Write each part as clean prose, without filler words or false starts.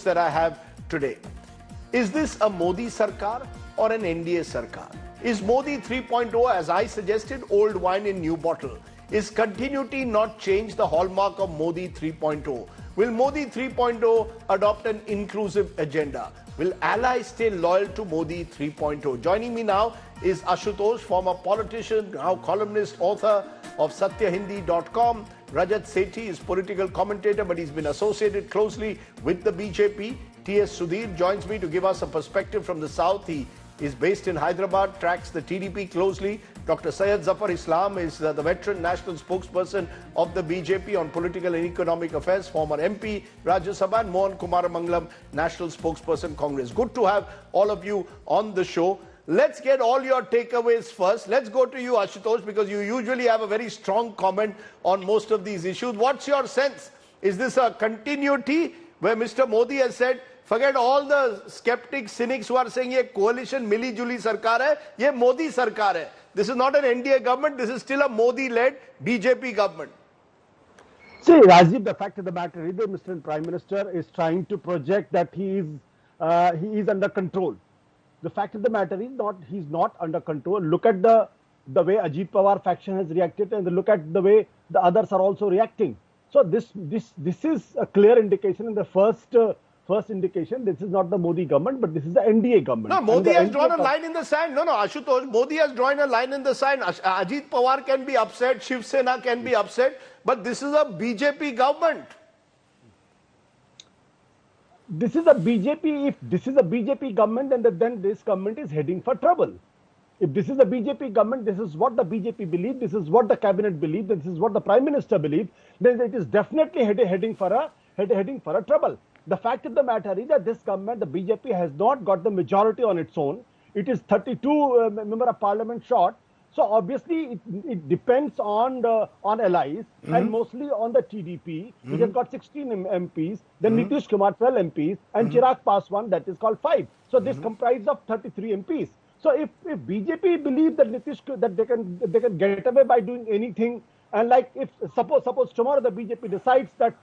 that I have today. Is this a Modi Sarkar or an NDA Sarkar? Is Modi 3.0, as I suggested, old wine in new bottle? Is continuity not change the hallmark of Modi 3.0? Will Modi 3.0 adopt an inclusive agenda? Will allies stay loyal to Modi 3.0? Joining me now is Ashutosh, former politician, now columnist, author of satyahindi.com. Rajnath Singh is political commentator, but he's been associated closely with the BJP. T.S. Sudhir joins me to give us a perspective from the south. He is based in Hyderabad, tracks the TDP closely. Dr. Zafar Islam is the veteran national spokesperson of the BJP on political and economic affairs, former MP, Rajya Sabha, and Mohan Kumar Mangalam, national spokesperson, Congress. Good to have all of you on the show. Let's get all your takeaways first. Let's go to you, Ashutosh, because you usually have a very strong comment on most of these issues. What's your sense? Is this a continuity where Mr. Modi has said, forget all the skeptics, cynics who are saying ye coalition Mili Juli Sarkar hai, ye Modi Sarkar hai. This is not an NDA government, this is still a Modi-led BJP government. See, Rajdeep, the fact of the matter is that Mr. Prime Minister is trying to project that he is under control. The fact of the matter is he's not under control. Look at the way Ajit Pawar faction has reacted, and look at the way the others are also reacting. So this is a clear indication. In the first indication, this is not the Modi government, but this is the NDA government. No, Modi has drawn a line in the sand. No, Ashutosh, Modi has drawn a line in the sand. Ajit Pawar can be upset, Shiv Sena can be upset, but this is a BJP government. This is a BJP. If this is a BJP government, then this government is heading for trouble. If this is a BJP government, this is what the BJP believes, this is what the cabinet believes, this is what the Prime Minister believes, then it is definitely heading for a trouble. The fact of the matter is that this government, the BJP, has not got the majority on its own. It is 32 member of parliament short. So obviously it depends on allies and mostly on the TDP, which has got 16 MPs, then Nitish Kumar 12 MPs, and Chirag Paswan, that is called 5. So this comprises of 33 MPs. So if BJP believes that they can get away by doing anything, and like if suppose tomorrow the BJP decides that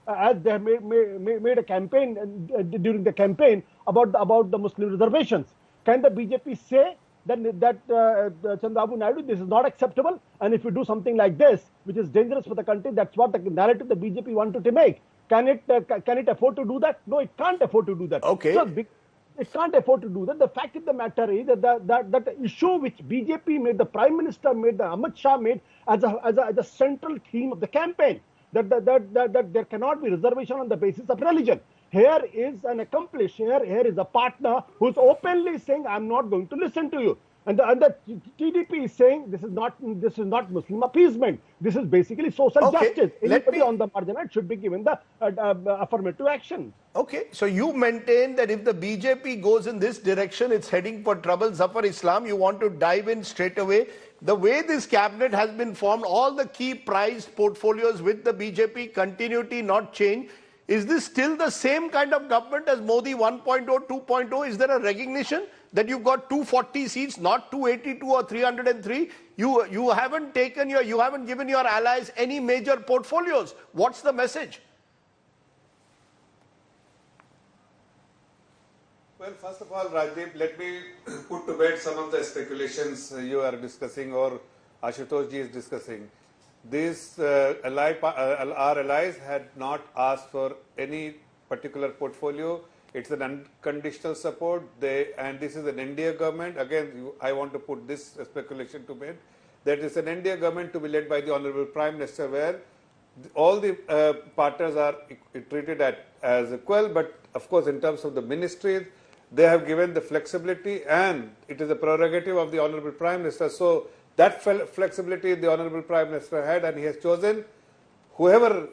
as they made a campaign during the campaign about the Muslim reservations, can the BJP say that Chandrababu Naidu, this is not acceptable, and if you do something like this, which is dangerous for the country, that's what the narrative the BJP wanted to make. Can it afford to do that? No, it can't afford to do that. Okay. So it can't afford to do that. The fact of the matter is that the issue which BJP made, the Prime Minister made, the Amit Shah made as a central theme of the campaign, that there cannot be reservation on the basis of religion. Here is an accomplice, here is a partner who's openly saying, I'm not going to listen to you. And the TDP is saying this is not Muslim appeasement. This is basically social justice. Anybody on the margin should be given the affirmative action. Okay, so you maintain that if the BJP goes in this direction, it's heading for trouble. Zafar Islam, you want to dive in straight away. The way this cabinet has been formed, all the key prized portfolios with the BJP, continuity, not change. Is this still the same kind of government as Modi 1.0, 2.0? Is there a recognition that you've got 240 seats, not 282 or 303? You haven't given your allies any major portfolios. What's the message? Well, first of all, Rajdeep, let me put to bed some of the speculations you are discussing or Ashutosh ji is discussing. These our allies had not asked for any particular portfolio. It's an unconditional support. And this is an NDA government. Again, I want to put this speculation to bed. That is an NDA government to be led by the Honorable Prime Minister, where all the partners are treated as equal. But of course, in terms of the ministries, they have given the flexibility, and it is a prerogative of the Honorable Prime Minister. So that flexibility the Honorable Prime Minister had, and he has chosen whoever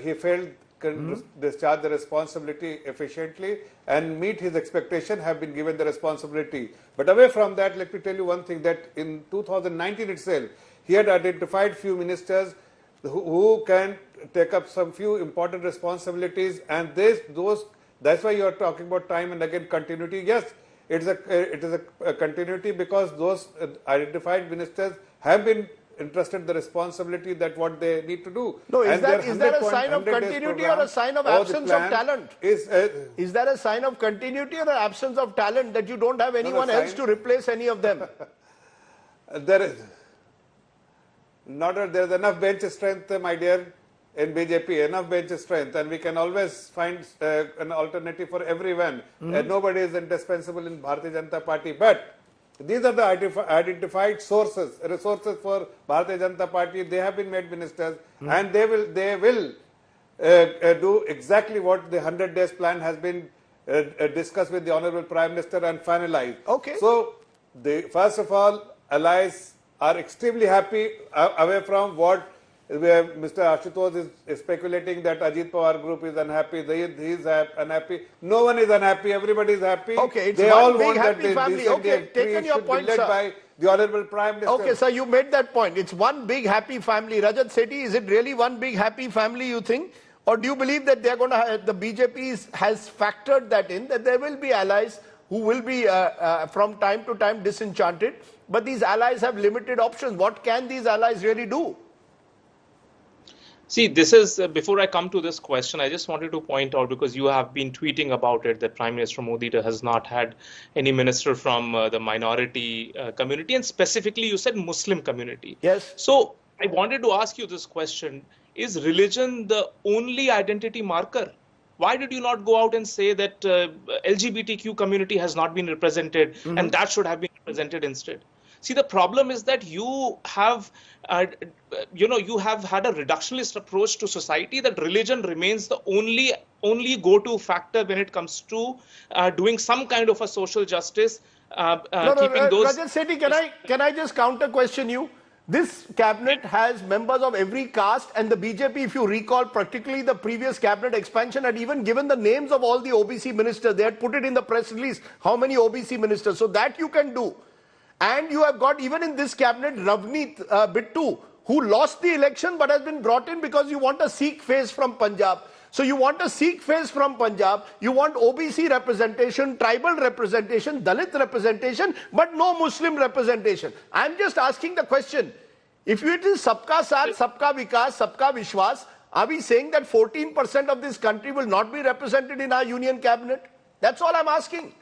he felt can discharge the responsibility efficiently and meet his expectation, have been given the responsibility. But away from that, let me tell you one thing, that in 2019 itself, he had identified few ministers who can take up some few important responsibilities, and that's why you are talking about time and again continuity. Yes, it is a continuity because those identified ministers have been entrusted the responsibility that what they need to do. No, is And that their a sign of 100 days continuity or program a sign of or the absence of plan talent? Is that a sign of continuity or an absence of talent that you don't have anyone else to replace any of them? There is there is enough bench strength, my dear, in BJP, enough bench strength, and we can always find an alternative for everyone. Nobody is indispensable in Bharatiya Janata Party, but these are the identified resources for Bharatiya Janata Party. They have been made ministers, and they will do exactly what the 100 days plan has been discussed with the Honorable Prime Minister and finalized. Okay. So, first of all, allies are extremely happy away from what Mr. Ashutosh is speculating that Ajit Pawar group is unhappy, he is unhappy. No one is unhappy, everybody is happy. Okay, it's they one all big want happy that family. this Okay, NDA taken your should point, be led sir. by the Honorable Prime Minister. Okay, sir, you made that point. It's one big happy family. Rajat Sethi, is it really one big happy family, you think? Or do you believe that they're going to the BJP has factored that in, that there will be allies who will be from time to time disenchanted, but these allies have limited options. What can these allies really do? See, this is, before I come to this question, I just wanted to point out, because you have been tweeting about it, that Prime Minister Modi has not had any minister from the minority community, and specifically you said Muslim community. Yes. So I wanted to ask you this question. Is religion the only identity marker? Why did you not go out and say that LGBTQ community has not been represented and that should have been represented instead? See, the problem is that you have, you have had a reductionist approach to society, that religion remains the only go-to factor when it comes to doing some kind of a social justice. Rajat Sethi, can I just counter question you? This cabinet has members of every caste, and the BJP, if you recall, particularly the previous cabinet expansion, had even given the names of all the OBC ministers. They had put it in the press release, how many OBC ministers. So that you can do. And you have got, even in this cabinet, Rajneet Bittu, who lost the election but has been brought in because you want a Sikh face from Punjab. So you want a Sikh face from Punjab, you want OBC representation, tribal representation, Dalit representation, but no Muslim representation. I'm just asking the question, if it is Sabka Saath, Sabka Vikas, Sabka Vishwas, are we saying that 14% of this country will not be represented in our union cabinet? That's all I'm asking.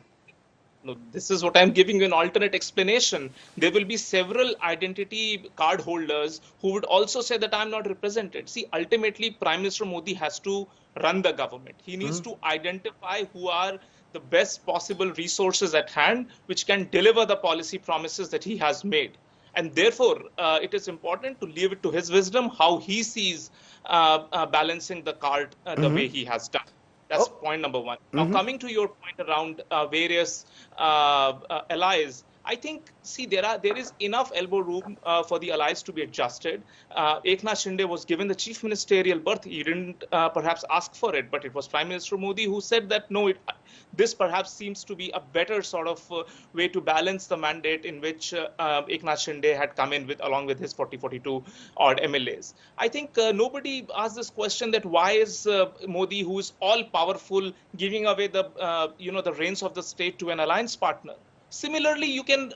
No, this is what I'm giving you an alternate explanation. There will be several identity card holders who would also say that I'm not represented. See, ultimately, Prime Minister Modi has to run the government. He needs to identify who are the best possible resources at hand, which can deliver the policy promises that he has made. And therefore, it is important to leave it to his wisdom how he sees balancing the card the way he has done. That's point number one. Now, coming to your point around various allies, I think, see, there is enough elbow room for the allies to be adjusted. Eknath Shinde was given the chief ministerial berth. He didn't perhaps ask for it, but it was Prime Minister Modi who said that, no, this perhaps seems to be a better sort of way to balance the mandate in which Eknath Shinde had come in with, along with his 42 odd MLAs. I think nobody asked this question, that why is Modi, who is all powerful, giving away the the reins of the state to an alliance partner? Similarly, you can,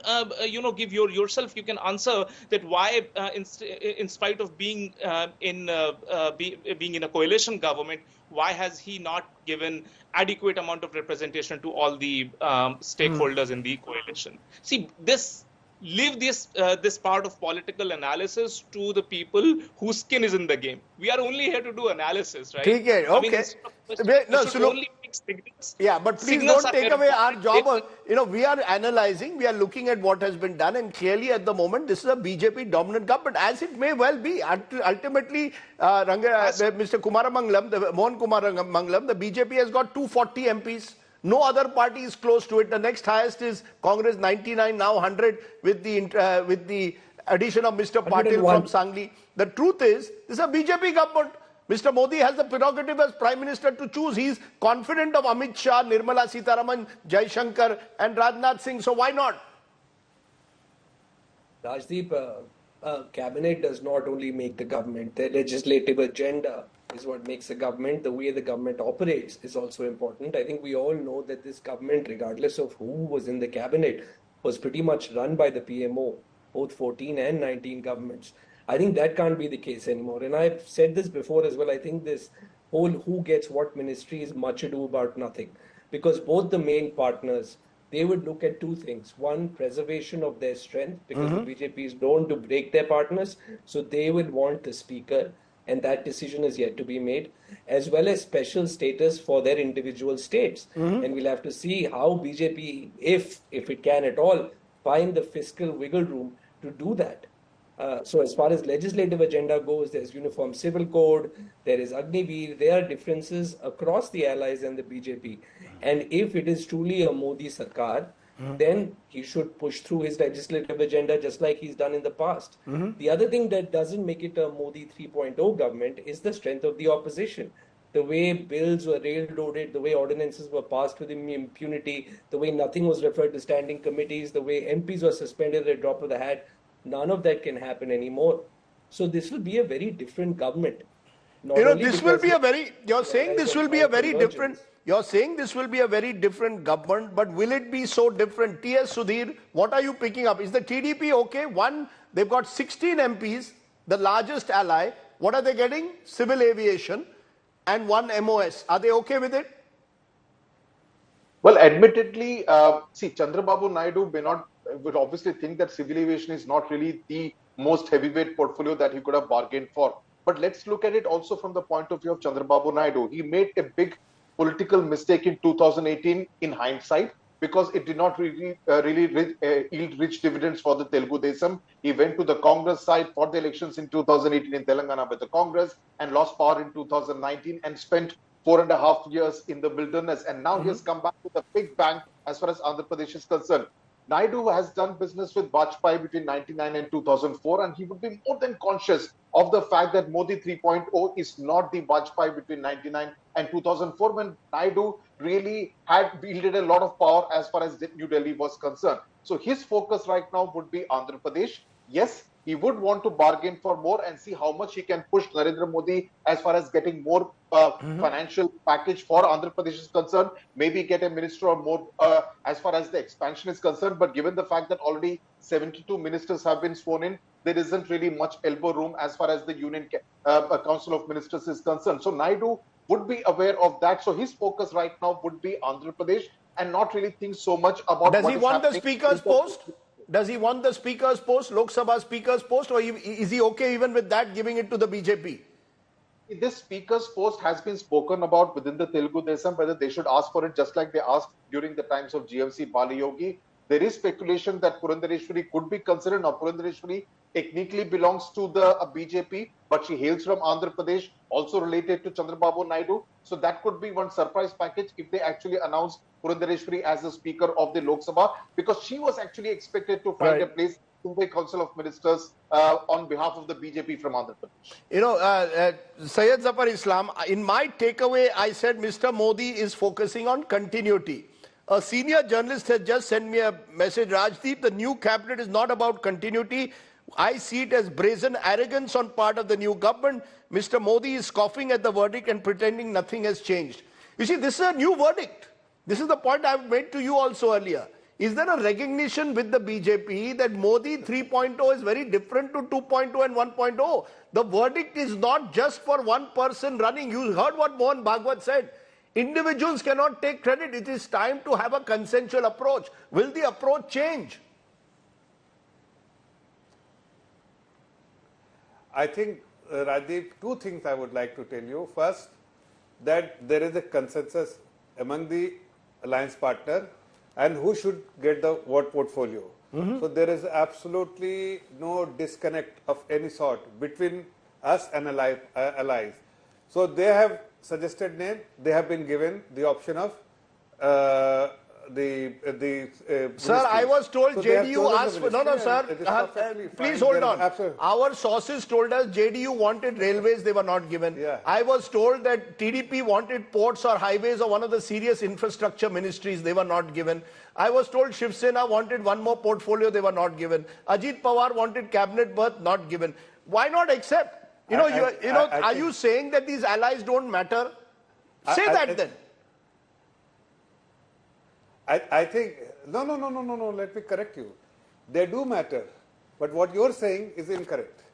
give yourself, you can answer that why, in spite of being in a coalition government, why has he not given adequate amount of representation to all the stakeholders in the coalition? See, leave this part of political analysis to the people whose skin is in the game. We are only here to do analysis, right? Okay. Yeah, but please don't take away our job. We are analyzing, we are looking at what has been done, and clearly at the moment, this is a BJP dominant government, as it may well be. Ultimately, Mr. Mohan Kumaramanglam, the BJP has got 240 MPs. No other party is close to it. The next highest is Congress, 99, now 100, with the addition of Mr. Patil from Sangli. The truth is, this is a BJP government. Mr. Modi has the prerogative as Prime Minister to choose. He is confident of Amit Shah, Nirmala Sitaraman, Jaishankar and Rajnath Singh. So why not? Rajdeep, cabinet does not only make the government. The legislative agenda is what makes the government. The way the government operates is also important. I think we all know that this government, regardless of who was in the cabinet, was pretty much run by the PMO, both 14 and 19 governments. I think that can't be the case anymore. And I've said this before as well. I think this whole who gets what ministry is much ado about nothing, because both the main partners, they would look at two things. One, preservation of their strength, because the BJP is known to break their partners. So they would want the speaker, and that decision is yet to be made, as well as special status for their individual states. And we'll have to see how BJP, if it can at all, find the fiscal wiggle room to do that. So as far as legislative agenda goes, there's Uniform Civil Code, there is Agniveer, there are differences across the allies and the BJP. And if it is truly a Modi Sarkar, then he should push through his legislative agenda just like he's done in the past. The other thing that doesn't make it a Modi 3.0 government is the strength of the opposition. The way bills were railroaded, the way ordinances were passed with impunity, the way nothing was referred to standing committees, the way MPs were suspended at a drop of the hat, none of that can happen anymore. So this will be a very different government. This will be a very, you're saying this will be a very different, you're saying this will be a very different government, but will it be so different? T.S. Sudhir, what are you picking up? Is the TDP okay? One, they've got 16 MPs, the largest ally. What are they getting? Civil aviation and one MOS. Are they okay with it? Well, admittedly, see, Chandrababu Naidu would obviously think that civil aviation is not really the most heavyweight portfolio that he could have bargained for. But let's look at it also from the point of view of Chandrababu Naidu. He made a big political mistake in 2018 in hindsight, because it did not really yield rich dividends for the Telugu Desam. He went to the Congress side for the elections in 2018 in Telangana with the Congress and lost power in 2019 and spent 4.5 years in the wilderness. And now he has come back with a big bang as far as Andhra Pradesh is concerned. Naidu has done business with Vajpayee between 1999 and 2004, and he would be more than conscious of the fact that Modi 3.0 is not the Vajpayee between 1999 and 2004, when Naidu really had wielded a lot of power as far as New Delhi was concerned. So his focus right now would be Andhra Pradesh. Yes, he would want to bargain for more and see how much he can push Narendra Modi as far as getting more financial package for Andhra Pradesh is concerned. Maybe get a minister or more as far as the expansion is concerned. But given the fact that already 72 ministers have been sworn in, there isn't really much elbow room as far as the Union Council of Ministers is concerned. So Naidu would be aware of that. So his focus right now would be Andhra Pradesh and not really think so much about Does he want the speaker's post? Does he want the speaker's post, Lok Sabha speaker's post, or is he okay even with that, giving it to the BJP? This speaker's post has been spoken about within the Telugu Desam, whether they should ask for it just like they asked during the times of GMC Bali Yogi. There is speculation that Purandareshwari could be considered. Now, Purandareshwari technically belongs to the BJP, but she hails from Andhra Pradesh, also related to Chandrababu Naidu. So that could be one surprise package if they actually announce Purandareshwari as the Speaker of the Lok Sabha, because she was actually expected to find a place in the Council of Ministers on behalf of the BJP from Andhra Pradesh. You know, Syed Zafar Islam, in my takeaway, I said Mr. Modi is focusing on continuity. A senior journalist has just sent me a message, Rajdeep, the new cabinet is not about continuity. I see it as brazen arrogance on part of the new government. Mr. Modi is scoffing at the verdict and pretending nothing has changed. You see, this is a new verdict. This is the point I've made to you also earlier. Is there a recognition with the BJP that Modi 3.0 is very different to 2.0 and 1.0? The verdict is not just for one person running. You heard what Mohan Bhagwat said. Individuals cannot take credit. It is time to have a consensual approach. Will the approach change? I think, Rajdeep, two things I would like to tell you. First, that there is a consensus among the alliance partner and who should get the what portfolio. So there is absolutely no disconnect of any sort between us and allies. So they have suggested name, they have been given the option of Sir, I was told so JDU asked for, no, sir, please hold on. Our sources told us JDU wanted railways, they were not given. Yeah. I was told that TDP wanted ports or highways or one of the serious infrastructure ministries, they were not given. I was told Shiv Sena wanted one more portfolio, they were not given. Ajit Pawar wanted cabinet berth, not given. Why not accept? Are you saying that these allies don't matter? Say that then. I think, no, let me correct you. They do matter, but what you're saying is incorrect.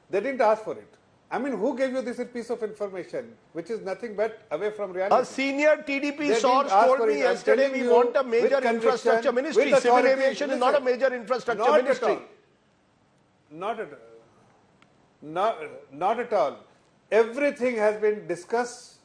They didn't ask for it. I mean, who gave you this piece of information, which is nothing but away from reality? A senior TDP They source didn't ask told for me it. I'm yesterday telling we you want a with major conviction, infrastructure ministry. with Civil authority. aviation is not a Listen, major infrastructure not ministry. At all. Not at all. Everything has been discussed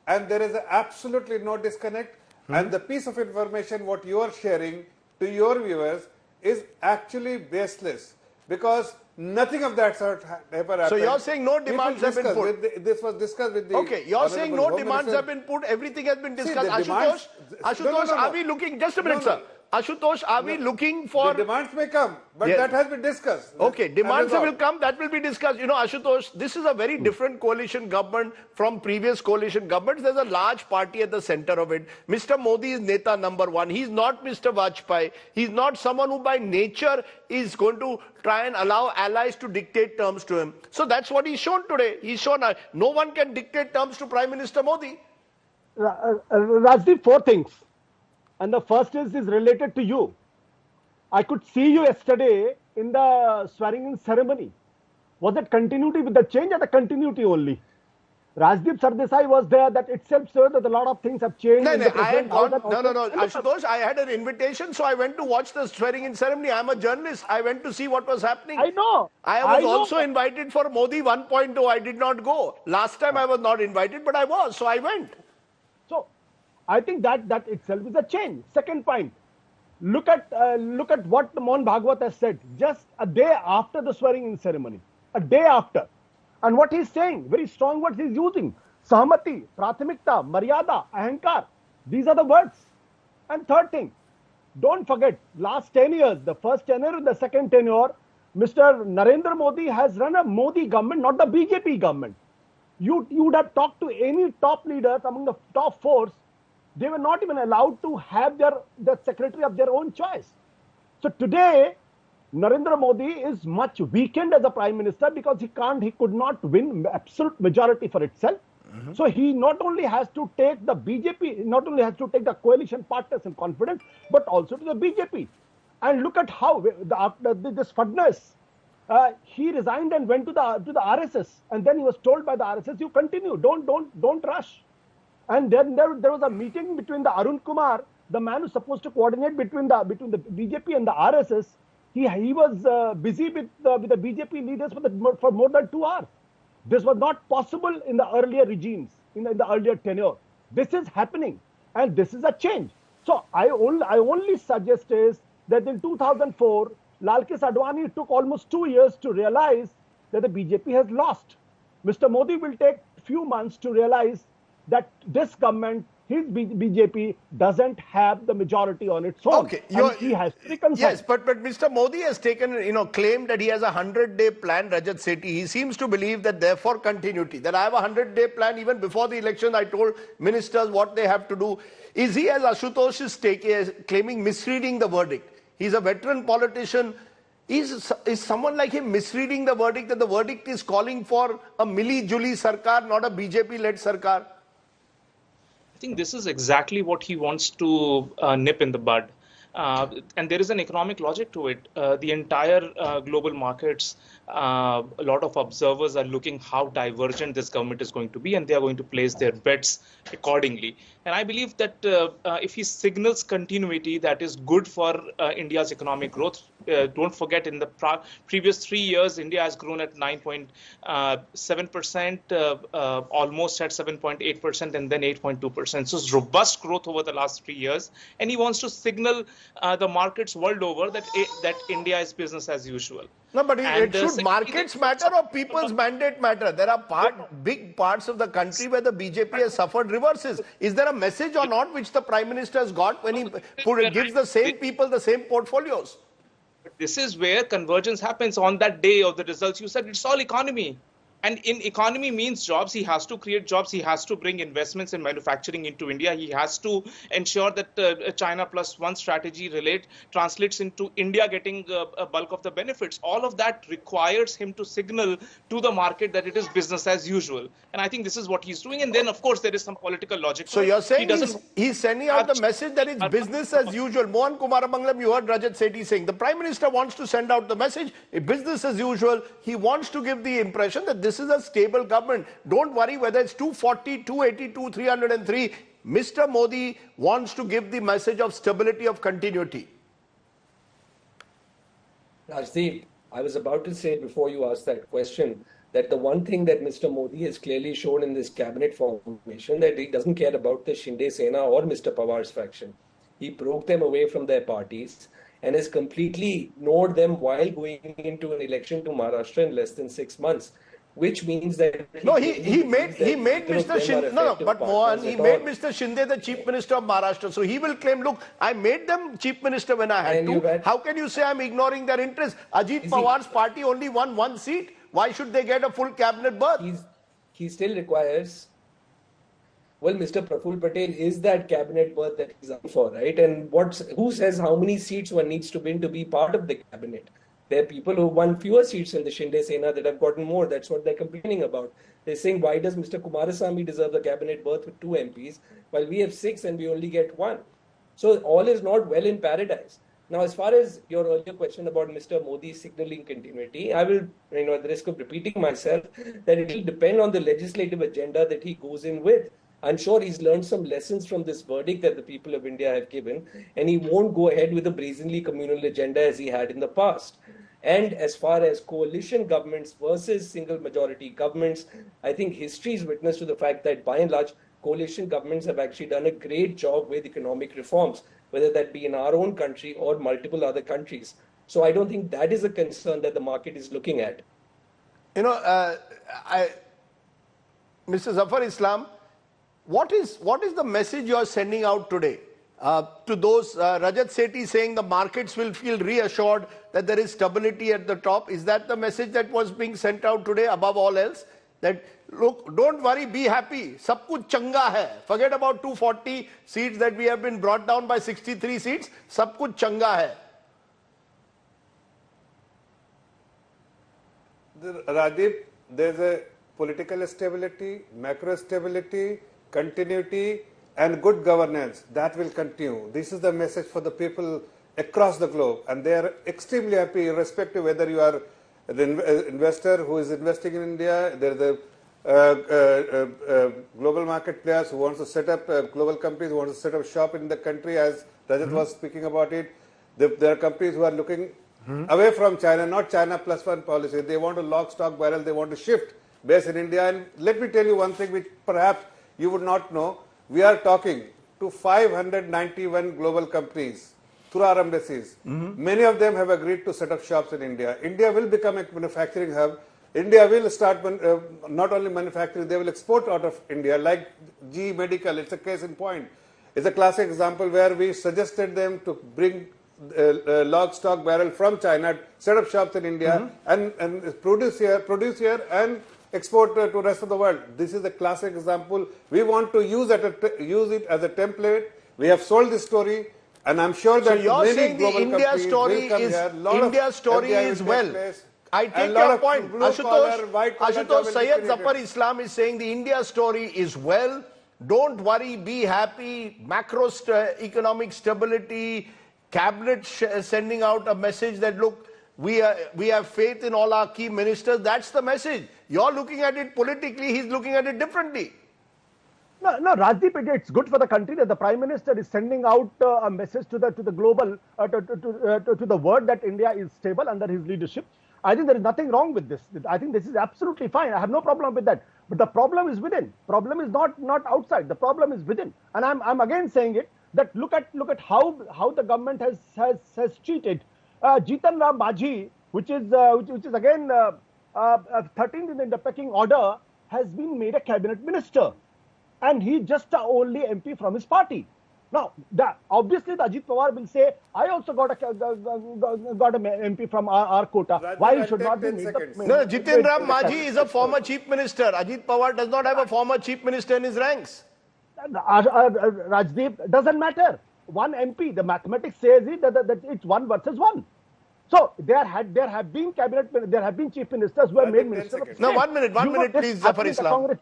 and there is absolutely no disconnect. And the piece of information what you are sharing to your viewers is actually baseless, because nothing of that sort ever happened. So you're saying no demands have been put? This was discussed with the... Okay, you're saying no Home demands Minister. have been put, everything has been See, discussed. the demands- Ashutosh, No. are we looking, just a minute, No. sir. Ashutosh, are we looking for... The demands may come, but Yeah. that has been discussed. Okay, And demands resolved. will come, that will be discussed. You know, Ashutosh, this is a very different coalition government from previous coalition governments. There's a large party at the center of it. Mr. Modi is Neta number one. He's not Mr. Vajpayee. He's not someone who by nature is going to try and allow allies to dictate terms to him. So that's what he's shown today. He's shown no one can dictate terms to Prime Minister Modi. Rajdeep, four things. And the first is related to you. I could see you yesterday in the swearing-in ceremony. Was it continuity with the change or the continuity only? Rajdeep Sardesai was there. That itself showed that a lot of things have changed. No, in no, the I had present. gone, no, Ashutosh, I had an invitation, so I went to watch the swearing-in ceremony. I'm a journalist. I went to see what was happening. I know. I was also invited for Modi 1.0. I did not go. Last time I was not invited, but I was, so I went. So, I think that itself is a change. Second point, look at what Mohan Bhagwat has said just a day after the swearing-in ceremony, a day after, and what he's saying, very strong words he's using: Sahmati, Prathamikta, Maryada, Ahankar. These are the words. And third thing, don't forget, last 10 years, the first tenure and the second tenure, Mr. Narendra Modi has run a Modi government, not the BJP government. You would have talked to any top leaders among the top force. They were not even allowed to have the secretary of their own choice. So today, Narendra Modi is much weakened as a prime minister because he could not win absolute majority for itself. So he not only has to take the BJP, not only has to take the coalition partners in confidence, but also to the BJP. And look at how this Fadnas, he resigned and went to the RSS, and then he was told by the RSS, "You continue, don't rush." And then there was a meeting between the Arun Kumar, the man who's supposed to coordinate between the BJP and the RSS. He was busy with the BJP leaders for more than 2 hours. This was not possible in the earlier regimes, in the earlier tenure. This is happening, and this is a change. So I only suggest is that in 2004, Lalkesh Advani took almost 2 years to realize that the BJP has lost. Mr. Modi will take few months to realize that this government, his BJP, doesn't have the majority on its own. Okay, and he has to reconcile. Yes, but Mr. Modi has taken, claimed that he has a 100-day plan, Rajat Sethi. He seems to believe that therefore continuity, that I have a 100-day plan. Even before the election, I told ministers what they have to do. Is he, as Ashutosh is claiming, misreading the verdict? He's a veteran politician. Is someone like him misreading the verdict, that the verdict is calling for a Mili-Juli Sarkar, not a BJP-led Sarkar? I think this is exactly what he wants to nip in the bud. And there is an economic logic to it. The entire global markets, a lot of observers are looking how divergent this government is going to be, and they are going to place their bets accordingly. And I believe that if he signals continuity, that is good for India's economic growth. Don't forget, in the previous 3 years, India has grown at 9.7%, almost at 7.8%, and then 8.2%. So it's robust growth over the last 3 years. And he wants to signal the markets world over that India is business as usual. No, but should markets matter or people's mandate matter? There are big parts of the country where the BJP has suffered reverses. Is there a message or not which the Prime Minister has got when he gives the same people the same portfolios? This is where convergence happens on that day of the results. You said it's all economy. And in economy means jobs. He has to create jobs. He has to bring investments and manufacturing into India. He has to ensure that China plus one strategy translates into India getting a bulk of the benefits. All of that requires him to signal to the market that it is business as usual. And I think this is what he's doing. And then, of course, there is some political logic. So you're saying he's sending out the have- message that it's business as usual. Mohan Kumaramangalam, you heard Rajat Sethi saying the Prime Minister wants to send out the message, business as usual. He wants to give the impression that this is a stable government. Don't worry whether it's 240, 282, 303. Mr. Modi wants to give the message of stability, of continuity. Rajdeep, I was about to say before you asked that question that the one thing that Mr. Modi has clearly shown in this cabinet formation that he doesn't care about the Shinde Sena or Mr. Pawar's faction. He broke them away from their parties and has completely ignored them while going into an election to Maharashtra in less than 6 months. Which means that he made Mr. Shinde he made Mr. Shinde the Chief Minister of Maharashtra. So he will claim, look, I made them Chief Minister when I had to. How can you say I'm ignoring their interests? Ajit Pawar's party only won 1 seat. Why should they get a full cabinet berth? He still requires. Well, Mr. Praful Patel is that cabinet berth that he's up for, right? And who says how many seats one needs to win to be part of the cabinet? There are people who won fewer seats in the Shinde Sena that have gotten more. That's what they're complaining about. They're saying, why does Mr. Kumarasamy deserve the cabinet berth with 2 MPs while we have 6 and we only get 1? So all is not well in paradise. Now, as far as your earlier question about Mr. Modi signaling continuity, I will, at the risk of repeating myself, that it will depend on the legislative agenda that he goes in with. I'm sure he's learned some lessons from this verdict that the people of India have given, and he won't go ahead with a brazenly communal agenda as he had in the past. And as far as coalition governments versus single majority governments, I think history is witness to the fact that by and large, coalition governments have actually done a great job with economic reforms, whether that be in our own country or multiple other countries. So I don't think that is a concern that the market is looking at. Mr. Zafar Islam, what is the message you are sending out today to those? Rajat Sethi saying the markets will feel reassured that there is stability at the top. Is that the message that was being sent out today above all else? That look, don't worry, be happy. Sab kuch changa hai. Forget about 240 seats that we have been brought down by 63 seats. Sab kuch changa hai. Rajdeep, there's a political stability, macro stability, continuity, and good governance that will continue. This is the message for the people across the globe, and they are extremely happy, irrespective whether you are the investor who is investing in India. There is a global market players who wants to set up global companies who want to set up shop in the country, as Rajat was speaking about it. There are companies who are looking away from China, not China plus one policy. They want to lock, stock, barrel. They want to shift base in India. And let me tell you one thing which perhaps you would not know. We are talking to 591 global companies through our embassies. Many of them have agreed to set up shops in India. India will become a manufacturing hub. India will start not only manufacturing, they will export out of India, like GE Medical. It's a case in point. It's a classic example where we suggested them to bring log, stock, barrel from China, set up shops in India, and produce here and export to the rest of the world. This is a classic example. We want to use it as a template. We have sold this story, and I'm sure that many global companies will come here. India's story is well. I take your point. Ashutosh Syed Zafar Islam is saying the India story is well. Don't worry, be happy. Macro economic stability, cabinet sending out a message that look, we have faith in all our key ministers. That's the message. You're looking at it politically. He's looking at it differently. No, Rajdeep, it's good for the country that the Prime Minister is sending out a message to the global, to the world that India is stable under his leadership. I think there is nothing wrong with this. I think this is absolutely fine. I have no problem with that. But the problem is within. Problem is not outside. The problem is within. And I'm again saying it that look at how the government has treated Jitan Ram Majhi, which is again 13th in the pecking order, has been made a cabinet minister, and he just only MP from his party. Now, obviously, the Ajit Pawar will say, I also got a MP from our quota. Rajdeep, Why I'll should take not be 10 made? seconds. No, Jitin Ram Majhi is a former chief minister. Ajit Pawar does not have a former chief minister in his ranks. Rajdeep, doesn't matter. One MP, the mathematics says it that it's 1 versus 1. So there have been chief ministers who have made ministers of state. No, 1 minute, please, Zafar Islam.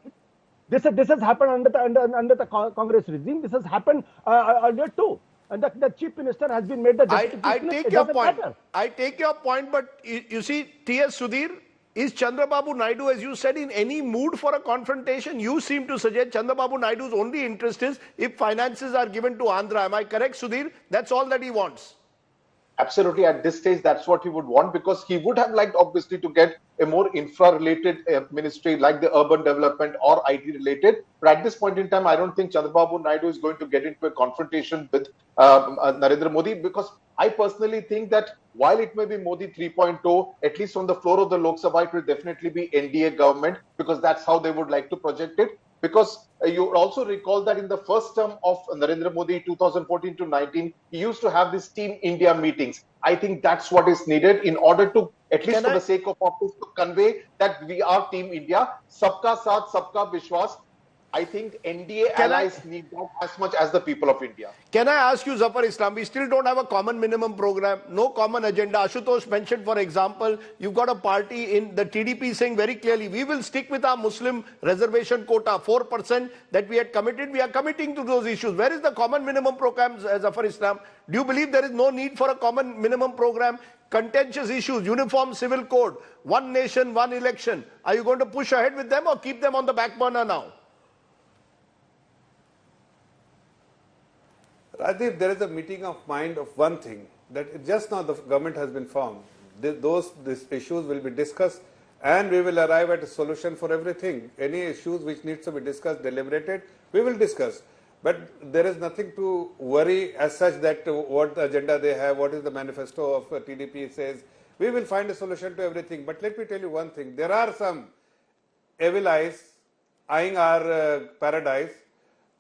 This has happened under the Congress regime. This has happened earlier too. And the chief minister has been made the deputy I chief minister. take your point. I take your point, but you see, T.S. Sudhir, is Chandrababu Naidu, as you said, in any mood for a confrontation? You seem to suggest Chandrababu Naidu's only interest is if finances are given to Andhra. Am I correct, Sudhir? That's all that he wants. Absolutely, at this stage, that's what he would want, because he would have liked, obviously, to get a more infra-related ministry like the urban development or IT-related. But at this point in time, I don't think Chandrababu Naidu is going to get into a confrontation with Narendra Modi, because I personally think that while it may be Modi 3.0, at least on the floor of the Lok Sabha, it will definitely be NDA government, because that's how they would like to project it. Because you also recall that in the first term of Narendra Modi, 2014 to 19, he used to have these Team India meetings. I think that's what is needed in order to, at least for the sake of office, to convey that we are Team India. Sabka Saath, Sabka Vishwas. I think NDA allies need that as much as the people of India. Can I ask you, Zafar Islam, we still don't have a common minimum program, no common agenda. Ashutosh mentioned, for example, you've got a party in the TDP saying very clearly, we will stick with our Muslim reservation quota, 4% that we had committed. We are committing to those issues. Where is the common minimum program, Zafar Islam? Do you believe there is no need for a common minimum program? Contentious issues, uniform civil code, one nation, one election. Are you going to push ahead with them or keep them on the back burner now? Rajdeep, there is a meeting of mind of one thing, that just now the government has been formed. These issues will be discussed and we will arrive at a solution for everything. Any issues which needs to be discussed, deliberated, we will discuss. But there is nothing to worry as such that what the agenda they have, what is the manifesto of TDP says. We will find a solution to everything. But let me tell you one thing, there are some evil eyes eyeing our paradise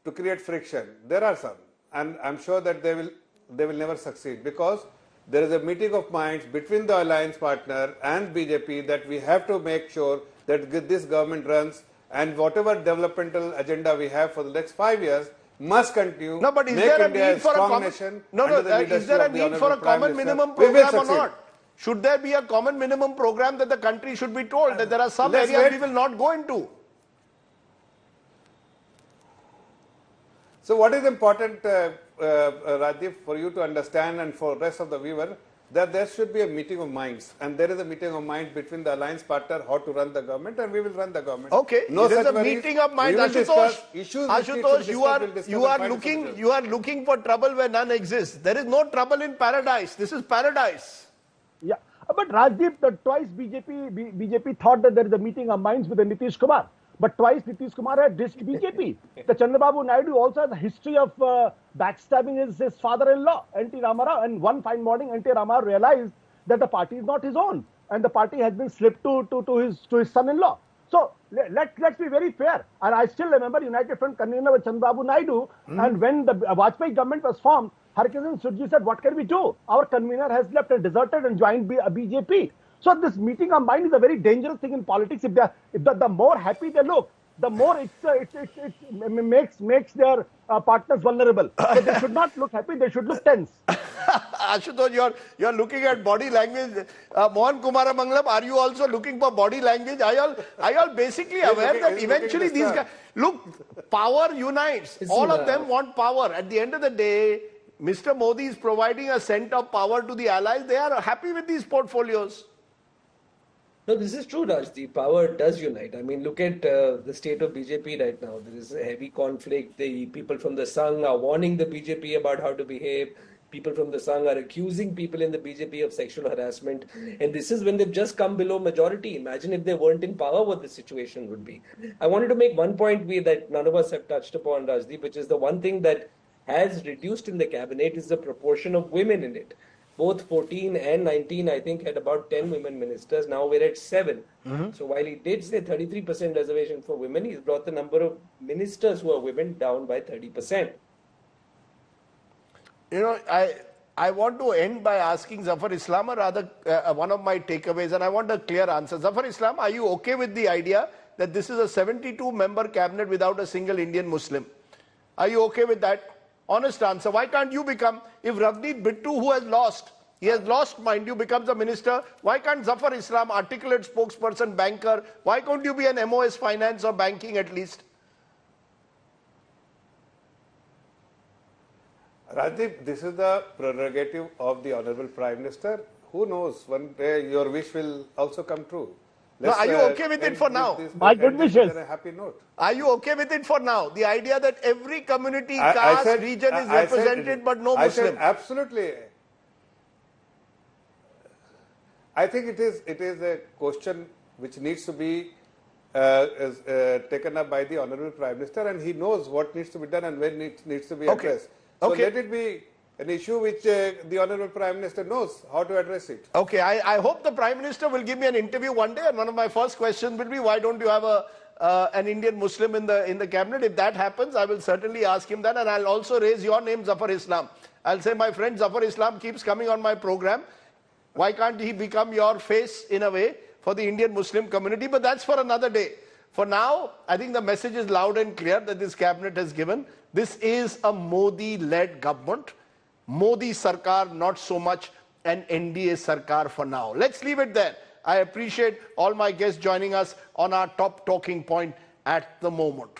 to create friction. There are some. And I'm sure that they will never succeed, because there is a meeting of minds between the alliance partner and BJP that we have to make sure that this government runs, and whatever developmental agenda we have for the next 5 years must continue. No, but is there a need for a common nation? Is there a need for a common minimum program or not? Should there be a common minimum program that the country should be told that there are some areas we will not go into? So what is important, Rajdeep, for you to understand and for the rest of the viewer, that there should be a meeting of minds, and there is a meeting of minds between the alliance partner how to run the government, and we will run the government. Okay, no there is a worries. meeting of minds. Ashutosh, you are looking for trouble where none exists. There is no trouble in paradise. This is paradise. Yeah, but Rajdeep, twice BJP thought that there is a meeting of minds with the Nitish Kumar. But twice Nitish Kumar had dissed BJP. The Chandrababu Naidu also has a history of backstabbing his father-in-law, N.T. Ramarao. And one fine morning, N.T. Ramarao realized that the party is not his own, and the party has been slipped to his son-in-law. So let's be very fair. And I still remember United Front convener with Chandrababu Naidu. And when the Vajpayee government was formed, Harkiran Surji said, "What can we do? Our convener has left and deserted and joined BJP." So this meeting of mind is a very dangerous thing in politics. If the more happy they look, the more it makes their partners vulnerable. So they should not look happy; they should look tense. Ashutosh, you're looking at body language. Mohan Kumara Mangalam, are you also looking for body language? Are you all basically aware that eventually these guys look, power unites. All of them want power. At the end of the day, Mr. Modi is providing a scent of power to the allies. They are happy with these portfolios. No, this is true, Raj. The power does unite. I mean, look at the state of BJP right now. There is a heavy conflict. The people from the Sangh are warning the BJP about how to behave. People from the Sangh are accusing people in the BJP of sexual harassment. And this is when they've just come below majority. Imagine if they weren't in power, what the situation would be. I wanted to make one point that none of us have touched upon, Rajdeep, which is the one thing that has reduced in the cabinet is the proportion of women in it. Both 14 and 19, I think, had about 10 women ministers. Now we're at 7. So while he did say 33% reservation for women, he's brought the number of ministers who are women down by 30%. You know, I want to end by asking Zafar Islam, or rather one of my takeaways, and I want a clear answer. Zafar Islam, are you okay with the idea that this is a 72-member cabinet without a single Indian Muslim? Are you okay with that? Honest answer. Why can't you become, if Rajdeep Bittu, who has lost, he has lost, mind you, becomes a minister, why can't Zafar Islam, articulate spokesperson, banker, why can't you be an MOS finance or banking at least? Rajdeep, this is the prerogative of the Honorable Prime Minister. Who knows, one day your wish will also come true. No, are you okay with it for now? My good wishes. On a happy note. Are you okay with it for now? The idea that every community, caste, region is represented but no Muslim. I said absolutely. I think it is a question which needs to be taken up by the Honorable Prime Minister, and he knows what needs to be done and when it needs to be addressed. So let it be an issue which the Honorable Prime Minister knows how to address it. Okay, I hope the Prime Minister will give me an interview one day, and one of my first questions will be, why don't you have an Indian Muslim in the cabinet? If that happens, I will certainly ask him that, and I'll also raise your name, Zafar Islam. I'll say, my friend Zafar Islam keeps coming on my program. Why can't he become your face, in a way, for the Indian Muslim community? But that's for another day. For now, I think the message is loud and clear that this cabinet has given. This is a Modi-led government. Modi Sarkar, not so much an NDA Sarkar for now. Let's leave it there. I appreciate all my guests joining us on our top talking point at the moment.